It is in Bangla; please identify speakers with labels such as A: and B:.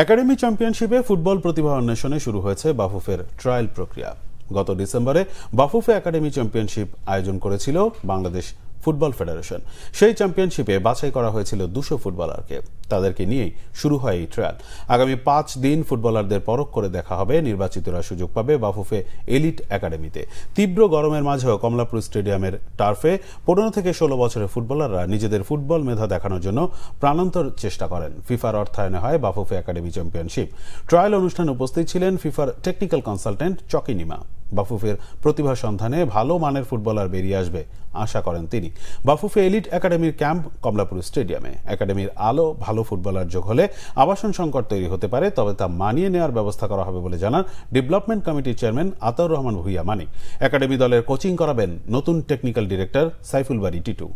A: একাডেমি চ্যাম্পিয়নশিপে ফুটবল প্রতিভা অন্বেষণে শুরু হয়েছে বাফুফের ট্রায়াল প্রক্রিয়া। গত ডিসেম্বরে বাফুফে একাডেমি চ্যাম্পিয়নশিপ আয়োজন করেছিল বাংলাদেশ ফুটবল ফেডারেশন। সেই চ্যাম্পিয়নশিপে বাছাই করা হয়েছিল 200 ফুটবলারকে। তাদেরকে নিয়েই শুরু হয় এই ট্রায়াল। আগামী 5 দিন ফুটবলারদের পরখ করে দেখা হবে। নির্বাচিতরা সুযোগ পাবে বাফুফে এলিট একাডেমিতে। তীব্র গরমের মাঝেও কমলাপুর স্টেডিয়ামের টার্ফে 15 থেকে 16 বছরের ফুটবলাররা নিজেদের ফুটবল মেধা দেখানোর জন্য প্রাণান্তর চেষ্টা করেন। ফিফার অর্থায়নে হয় বাফুফে একাডেমি চ্যাম্পিয়নশিপ। ট্রায়াল অনুষ্ঠানে উপস্থিত ছিলেন ফিফার টেকনিক্যাল কনসালটেন্ট চকি নিমা। বাফুফের প্রতিভা সন্ধানে ভালো মানের ফুটবলার বেরিয়ে আসবে আশা করেন তিনি। বাফুফে এলিট একাডেমির ক্যাম্প কমলাপুর স্টেডিয়ামে। একাডেমির ভালো ফুটবলার যোগ হলে আবাসন সংকট তৈরি হতে পারে, তবে তা মানিয়ে নেওয়ার ব্যবস্থা করা হবে বলে জানান ডেভেলপমেন্ট কমিটির চেয়ারম্যান আতাউর রহমান ভুইয়া মানিক। একাডেমি দলের কোচিং করাবেন নতুন টেকনিক্যাল ডিরেক্টর সাইফুল বারী টিটু।